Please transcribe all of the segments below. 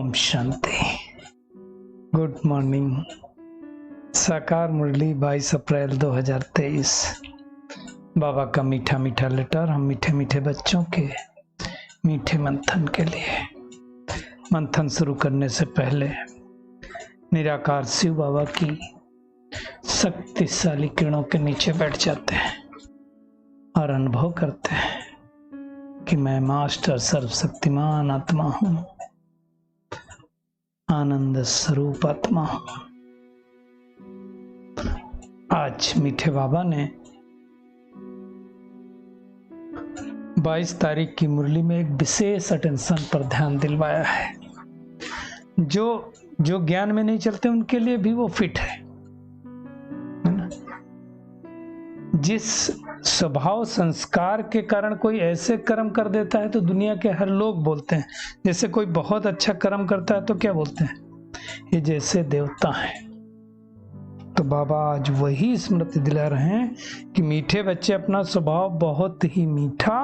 Om Shanti. Good morning. साकार मुरली 22 अप्रैल 2023। बाबा का मीठा मीठा लेटर हम मीठे मीठे बच्चों के मीठे मंथन के लिए। मंथन शुरू करने से पहले निराकार शिव बाबा की शक्तिशाली किरणों के नीचे बैठ जाते हैं और अनुभव करते हैं कि मैं मास्टर सर्वशक्तिमान आत्मा हूं, आनंद स्वरूप आत्मा हूं। आज मीठे बाबा ने 22 तारीख की मुरली में एक विशेष अटेंशन पर ध्यान दिलवाया है। जो ज्ञान में नहीं चलते उनके लिए भी वो फिट है ना? जिस स्वभाव संस्कार के कारण कोई ऐसे कर्म कर देता है तो दुनिया के हर लोग बोलते हैं। जैसे कोई बहुत अच्छा कर्म करता है तो क्या बोलते हैं, ये जैसे देवता है। तो बाबा आज वही स्मृति दिला रहे हैं कि मीठे बच्चे अपना स्वभाव बहुत ही मीठा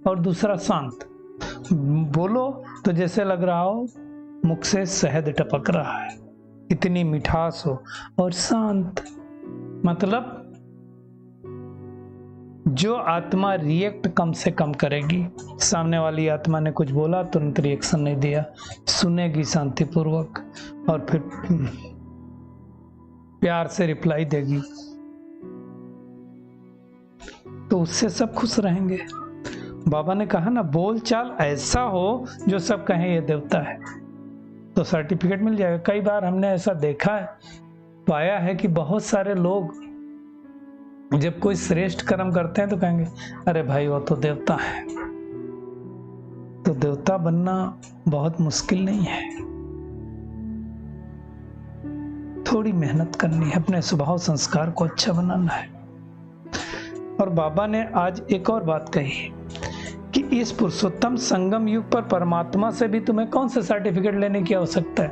और दूसरा शांत। बोलो तो जैसे लग रहा हो मुख से शहद टपक रहा है, इतनी मिठास हो, और शांत मतलब जो आत्मा रिएक्ट कम से कम करेगी। सामने वाली आत्मा ने कुछ बोला, तुरंत रिएक्शन नहीं दिया, सुनेगी शांतिपूर्वक और फिर प्यार से रिप्लाई देगी, तो उससे सब खुश रहेंगे। बाबा ने कहा ना, बोल चाल ऐसा हो जो सब कहें ये देवता है, तो सर्टिफिकेट मिल जाएगा। कई बार हमने ऐसा देखा है, पाया है कि बहुत सारे लोग जब कोई श्रेष्ठ कर्म करते हैं तो कहेंगे अरे भाई वो तो देवता है। तो देवता बनना बहुत मुश्किल नहीं है, थोड़ी मेहनत करनी है, अपने स्वभाव संस्कार को अच्छा बनाना है। और बाबा ने आज एक और बात कही कि इस पुरुषोत्तम संगम युग पर परमात्मा से भी तुम्हें कौन सा सर्टिफिकेट लेने की आवश्यकता है,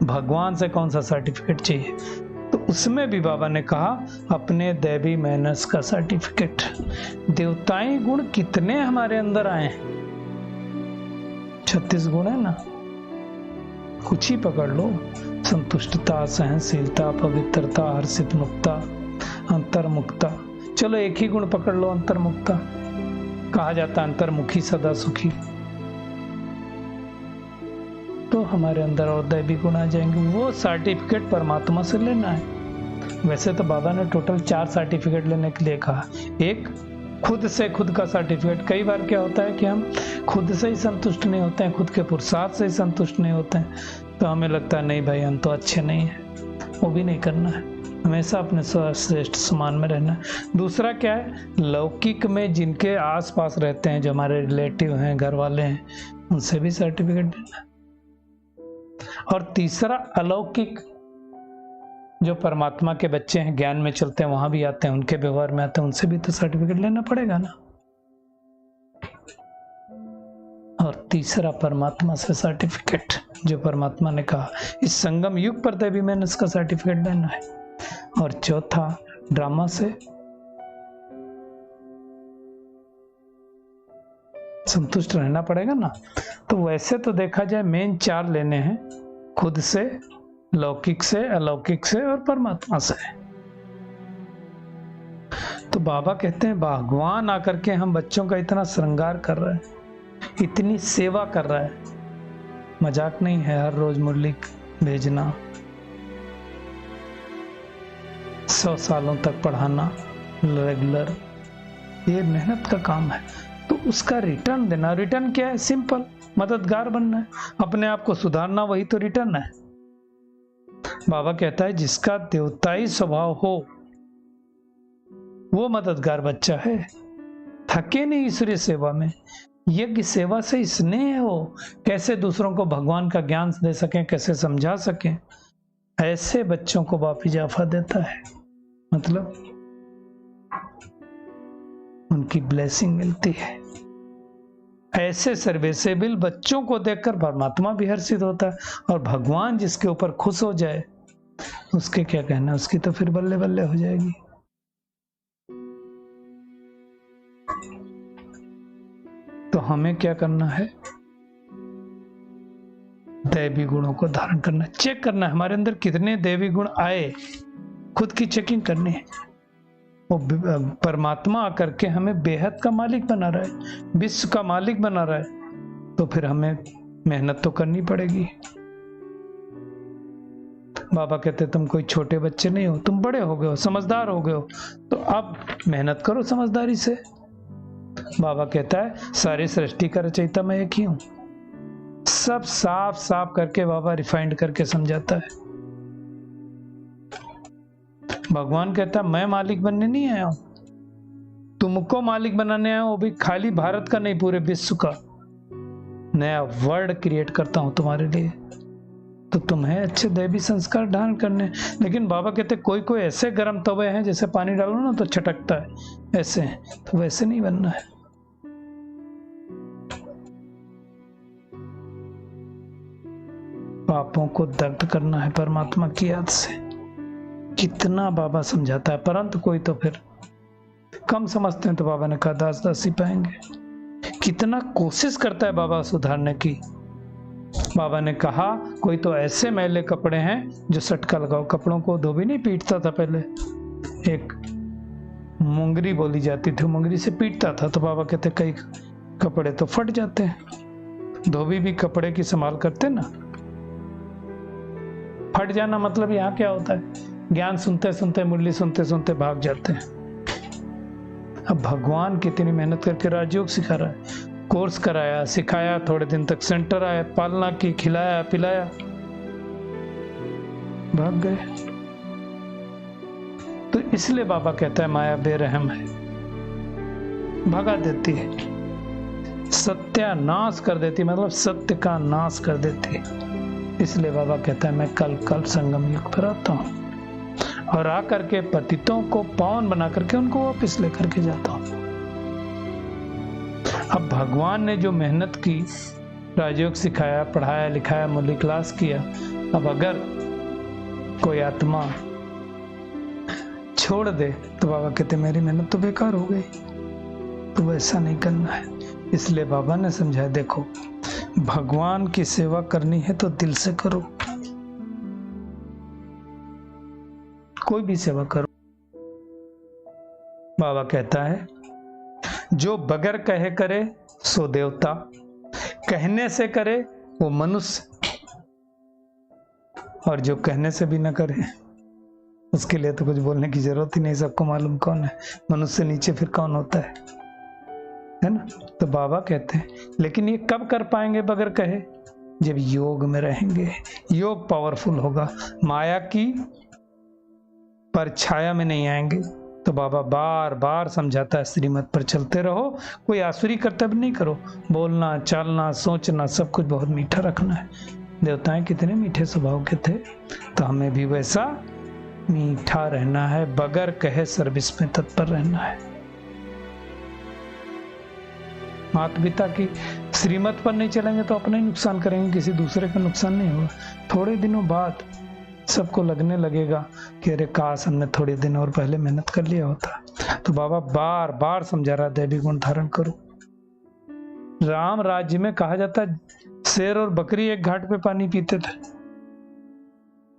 भगवान से कौन सा सर्टिफिकेट चाहिए। तो उसमें भी बाबा ने कहा अपने दैवी मैनर्स का सर्टिफिकेट। देवताई गुण कितने हमारे अंदर आए हैं, 36 गुण है ना, कुछ ही पकड़ लो। संतुष्टता, सहनशीलता, पवित्रता, हर्षित मुक्ता, अंतर्मुक्ता। चलो एक ही गुण पकड़ लो, अंतर्मुक्ता। कहा जाता अंतर्मुखी सदा सुखी। तो हमारे अंदर और दैवी गुण आ जाएंगे। वो सर्टिफिकेट परमात्मा से लेना है। वैसे तो बाबा ने टोटल 4 सर्टिफिकेट लेने के लिए कहा। एक खुद से खुद का सर्टिफिकेट। कई बार क्या होता है कि हम खुद से ही संतुष्ट नहीं होते हैं, खुद के पुरुषार्थ से ही संतुष्ट नहीं होते हैं, तो हमें लगता है नहीं भाई हम तो अच्छे नहीं हैं। वो भी नहीं करना है, हमेशा अपने सर्वश्रेष्ठ समान में रहना है। दूसरा क्या है, लौकिक में जिनके आस पास रहते हैं, जो हमारे रिलेटिव हैं, घर वाले हैं, उनसे भी सर्टिफिकेट देना है। और तीसरा अलौकिक, जो परमात्मा के बच्चे हैं, ज्ञान में चलते हैं, वहां भी आते हैं, उनके व्यवहार में आते हैं, उनसे भी तो सर्टिफिकेट लेना पड़ेगा ना। और तीसरा परमात्मा से सर्टिफिकेट, जो परमात्मा ने कहा इस संगम युग पर देवी मैंने इसका सर्टिफिकेट लेना है। और चौथा ड्रामा से संतुष्ट रहना पड़ेगा ना। तो वैसे तो देखा जाए मेन 4 लेने हैं, खुद से, लौकिक से, अलौकिक से और परमात्मा से। तो बाबा कहते हैं भगवान आकर के हम बच्चों का इतना श्रृंगार कर रहा है, इतनी सेवा कर रहा है, मजाक नहीं है। हर रोज मुरली भेजना, 100 सालों तक पढ़ाना रेगुलर, ये मेहनत का काम है। तो उसका रिटर्न देना। रिटर्न क्या है, सिंपल, मददगार बनना है, अपने आप को सुधारना, वही तो रिटर्न है। बाबा कहता है जिसका देवताई स्वभाव हो वो मददगार बच्चा है, थके नहीं ईश्वरीय सेवा में, यज्ञ सेवा से स्नेह हो, कैसे दूसरों को भगवान का ज्ञान दे सकें, कैसे समझा सकें, ऐसे बच्चों को बाप इजाफा देता है। मतलब उनकी ब्लेसिंग मिलती है। ऐसे सर्विसेबल बच्चों को देखकर परमात्मा भी हर्षित होता है, और भगवान जिसके ऊपर खुश हो जाए उसके क्या कहना, उसकी तो फिर बल्ले बल्ले हो जाएगी। तो हमें क्या करना है, दैवी गुणों को धारण करना, चेक करना है हमारे अंदर कितने दैवी गुण आए, खुद की चेकिंग करनी है। वो परमात्मा आकर के हमें बेहद का मालिक बना रहा है, विश्व का मालिक बना रहा है, तो फिर हमें मेहनत तो करनी पड़ेगी। बाबा कहते तुम कोई छोटे बच्चे नहीं हो, तुम बड़े हो गए हो, समझदार हो गए हो, तो अब मेहनत करो समझदारी से। बाबा कहता है सारी सृष्टि का रचयिता मैं एक ही हूं। सब साफ साफ करके बाबा रिफाइंड करके समझाता है। भगवान कहता है मैं मालिक बनने नहीं आया हूं, तुमको मालिक बनाने आया हूं, वो भी खाली भारत का नहीं, पूरे विश्व का। नया वर्ल्ड क्रिएट करता हूं तुम्हारे लिए, तो तुम्हें अच्छे दैवी संस्कार धारण करने। लेकिन बाबा कहते कोई कोई ऐसे गर्म तवे हैं जैसे पानी डालो ना तो छटकता है, ऐसे हैं, तो वैसे नहीं बनना है। पापों को दग्ध करना है परमात्मा की याद से। कितना बाबा समझाता है, परंतु कोई तो फिर कम समझते हैं, तो बाबा ने कहा दास दासी पाएंगे। कितना कोशिश करता है बाबा सुधारने की। बाबा ने कहा कोई तो ऐसे मैले कपड़े हैं जो सटका लगाओ, कपड़ों को धोबी नहीं पीटता था पहले, एक मुंगरी बोली जाती थी, मुंगरी से पीटता था, तो बाबा कहते कई कपड़े तो फट जाते हैं। धोबी भी कपड़े की संभाल करते ना। फट जाना मतलब यहाँ क्या होता है, ज्ञान सुनते सुनते, मुरली सुनते सुनते भाग जाते हैं। अब भगवान कितनी मेहनत करके राजयोग सिखा रहा है, कोर्स कराया, सिखाया, थोड़े दिन तक सेंटर आया, पालना की, खिलाया पिलाया, भाग गए। तो इसलिए बाबा कहता है माया बेरहम है, भगा देती है, सत्यानाश कर देती, मतलब सत्य का नाश कर देती है। इसलिए बाबा कहता है मैं कल कल संगम युग पर आता हूं और आकर के पतितों को पावन बना करके उनको वापिस लेकर के जाता हूं। अब भगवान ने जो मेहनत की, राजयोग सिखाया, पढ़ाया लिखाया, मुरली क्लास किया, अब अगर कोई आत्मा छोड़ दे तो बाबा कहते मेरी मेहनत तो बेकार हो गई। तो वैसा नहीं करना है। इसलिए बाबा ने समझाया देखो भगवान की सेवा करनी है तो दिल से करो, कोई भी सेवा करो। बाबा कहता है जो बगैर कहे करे सो देवता, कहने से करे वो मनुष्य, और जो कहने से भी ना करे उसके लिए तो कुछ बोलने की जरूरत ही नहीं, सबको मालूम कौन है, मनुष्य से नीचे फिर कौन होता है ना। तो बाबा कहते हैं लेकिन ये कब कर पाएंगे बगैर कहे, जब योग में रहेंगे, योग पावरफुल होगा, माया की परछाया में नहीं आएंगे। तो बाबा बार बार समझाता है श्रीमत पर चलते रहो, कोई आसुरी कर्तव्य नहीं करो, बोलना चालना सोचना सब कुछ बहुत मीठा रखना है। देवताएं कितने मीठे स्वभाव के थे, तो हमें भी वैसा मीठा रहना है, बगैर कहे सर्विस में तत्पर रहना है। माता पिता की श्रीमत पर नहीं चलेंगे तो अपना ही नुकसान करेंगे, किसी दूसरे का नुकसान नहीं होगा। थोड़े दिनों बाद सबको लगने लगेगा कि अरे काश हमने थोड़े दिन और पहले मेहनत कर लिया होता। तो बाबा बार बार समझा रहा दैवी गुण धारण करो। राम राज्य में कहा जाता है शेर और बकरी एक घाट पे पानी पीते थे,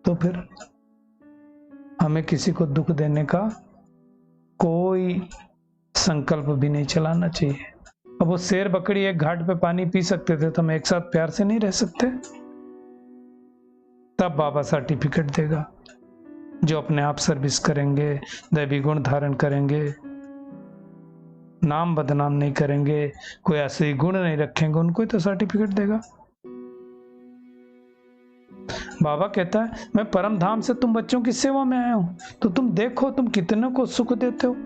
तो फिर हमें किसी को दुख देने का कोई संकल्प भी नहीं चलाना चाहिए। अब वो शेर बकरी एक घाट पे पानी पी सकते थे, तो हम एक साथ प्यार से नहीं रह सकते। तब बाबा सर्टिफिकेट देगा। जो अपने आप सर्विस करेंगे, दैवी गुण धारण करेंगे, नाम बदनाम नहीं करेंगे, कोई ऐसे गुण नहीं रखेंगे, उनको ही तो सर्टिफिकेट देगा। बाबा कहता है मैं परम धाम से तुम बच्चों की सेवा में आया हूं, तो तुम देखो तुम कितने को सुख देते हो।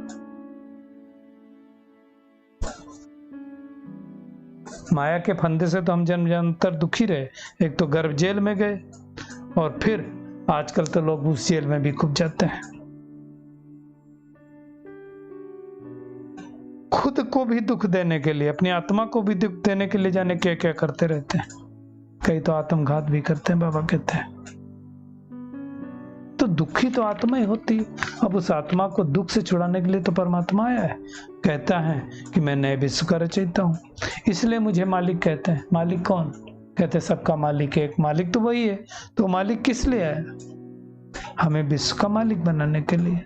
माया के फंदे से तो हम जन्म जन्मांतर दुखी रहे, एक तो गर्भ जेल में गए और फिर आजकल तो लोग उस जेल में भी खूब जाते हैं। खुद को भी दुख देने के लिए, अपनी आत्मा को भी दुख देने के लिए जाने क्या क्या करते रहते हैं। कई तो आत्मघात भी करते हैं, बाबा कहते हैं। तो दुखी तो आत्मा ही होती है। अब उस आत्मा को दुख से छुड़ाने के लिए तो परमात्मा आया है, कहता है कि मैं नए विश्व का रचयिता हूं, इसलिए मुझे मालिक कहते हैं। मालिक कौन? कहते सबका मालिक है, एक मालिक तो वही है। तो मालिक किस लिए आया? हमें विश्व का मालिक बनाने के लिए,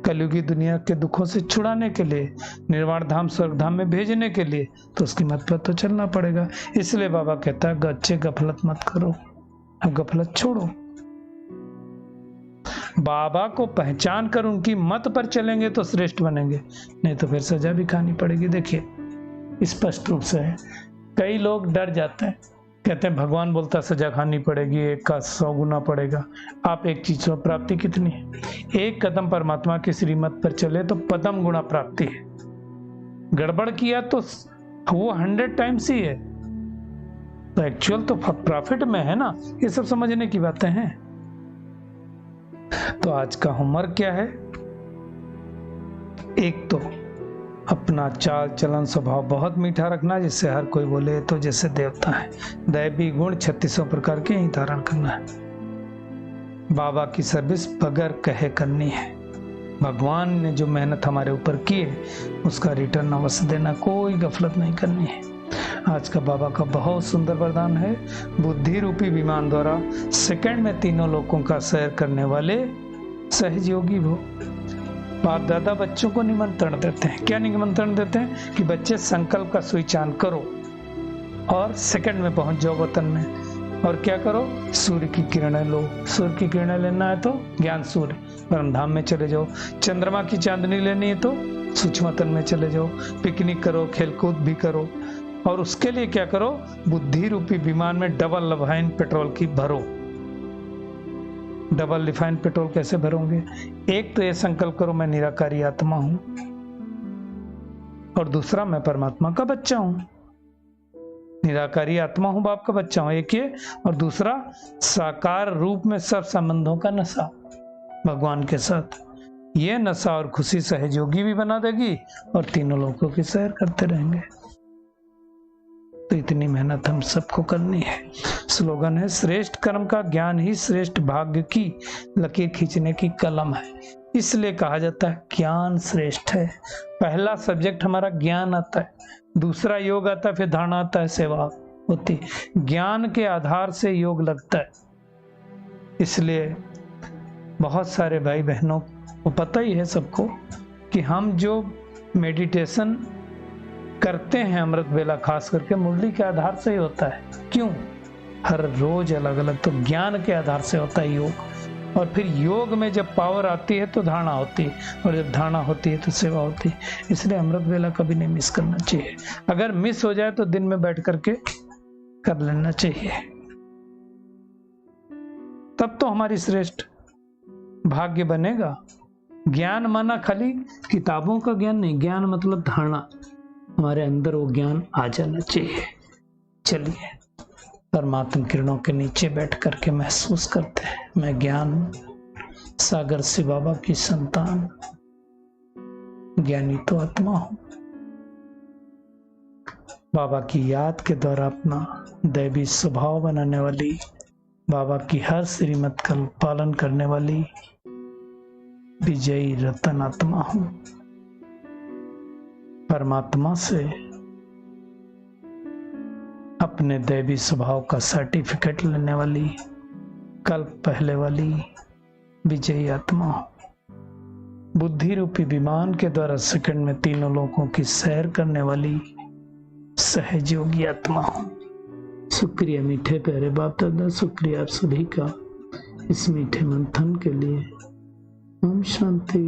कलयुगी दुनिया के दुखों से छुड़ाने के लिए, निर्वाण धाम स्वर्ग धाम में भेजने के लिए। तो उसकी मत पर तो चलना पड़ेगा। इसलिए बाबा कहता है बच्चे गफलत मत करो, अब गफलत छोड़ो। बाबा को पहचान कर उनकी मत पर चलेंगे तो श्रेष्ठ बनेंगे, नहीं तो फिर सजा भी खानी पड़ेगी। देखिए स्पष्ट रूप से है। कई लोग डर जाते हैं, कहते हैं भगवान बोलता सजा खानी पड़ेगी, 1 का 100 गुना पड़ेगा। आप एक चीज में प्राप्ति कितनी है? 1 कदम परमात्मा की श्रीमत पर चले तो पदम गुणा प्राप्ति है। गड़बड़ किया तो वो 100 टाइम्स ही है। तो एक्चुअल तो प्रॉफिट में है ना। ये सब समझने की बातें हैं। तो आज का होमवर्क क्या है? एक तो अपना चाल चलन स्वभाव बहुत मीठा रखना, जिससे हर कोई बोले तो जैसे देवता है। दैवी गुण 36 प्रकार के ही धारण करना है। बाबा की सर्विस बगैर कहे करनी है। भगवान ने जो मेहनत हमारे ऊपर की है उसका रिटर्न अवश्य देना, कोई गफलत नहीं करनी है। आज का बाबा का बहुत सुंदर वरदान है, बुद्धि रूपी विमान द्वारा सेकंड में तीनों लोकों का सैर करने वाले सहयोगी हो। बाप दादा बच्चों को निमंत्रण देते हैं। क्या निमंत्रण देते हैं? कि बच्चे संकल्प का सुविचार करो और सेकंड में पहुंच जाओ वतन में। और क्या करो? सूर्य की किरणें लो। सूर्य की किरणें लेना है तो ज्ञान सूर्य परम धाम में चले जाओ। चंद्रमा की चांदनी लेनी है तो सूक्ष्म वतन में चले जाओ। पिकनिक करो, खेलकूद भी करो। और उसके लिए क्या करो? बुद्धि रूपी विमान में डबल रिफाइन पेट्रोल की भरो। डबल रिफाइन पेट्रोल कैसे भरोगे? एक तो ये संकल्प करो मैं निराकारी आत्मा हूं, और दूसरा मैं परमात्मा का बच्चा हूं। निराकारी आत्मा हूं, बाप का बच्चा हूं, एक ये। और दूसरा साकार रूप में सब संबंधों का नशा भगवान के साथ। ये नशा और खुशी सहयोगी भी बना देगी और तीनों लोगों की सैर करते रहेंगे। तो इतनी मेहनत हम सबको करनी है। स्लोगन है श्रेष्ठ कर्म का ज्ञान ही श्रेष्ठ भाग्य की लकीर खींचने की कलम है। इसलिए कहा जाता है ज्ञान श्रेष्ठ है। पहला सब्जेक्ट हमारा ज्ञान आता है, दूसरा योग आता है, फिर धारणा आता है, सेवा होती। ज्ञान के आधार से योग लगता है। इसलिए बहुत सारे भाई बहनों को पता ही है सबको कि हम जो मेडिटेशन करते हैं अमृत वेला, खास करके मुरली के आधार से ही होता है। क्यों? हर रोज अलग अलग। तो ज्ञान के आधार से होता है योग। और फिर योग में जब पावर आती है तो धारणा होती है, और जब धारणा होती है तो सेवा होती है। इसलिए अमृत वेला कभी नहीं मिस करना चाहिए। अगर मिस हो जाए तो दिन में बैठ करके कर लेना चाहिए, तब तो हमारी श्रेष्ठ भाग्य बनेगा। ज्ञान माना खाली किताबों का ज्ञान नहीं, ज्ञान मतलब धारणा। हमारे अंदर वो ज्ञान आ जाना चाहिए। चलिए परमात्मा किरणों के नीचे बैठ करके महसूस करते हैं, मैं ज्ञान सागर से बाबा की संतान, ज्ञानी तो आत्मा हूं। बाबा की याद के द्वारा अपना दैवी स्वभाव बनाने वाली, बाबा की हर श्रीमत का पालन करने वाली विजयी रतन आत्मा हूं। परमात्मा से अपने दैवी स्वभाव का सर्टिफिकेट लेने वाली, कल्प पहले वाली विजयी आत्मा हूं। बुद्धि रूपी विमान के द्वारा सेकंड में तीनों लोगों की सैर करने वाली सहयोगी आत्मा हूं। शुक्रिया मीठे प्यारे बाप दादा, शुक्रिया आप सभी का इस मीठे मंथन के लिए। ओम शांति।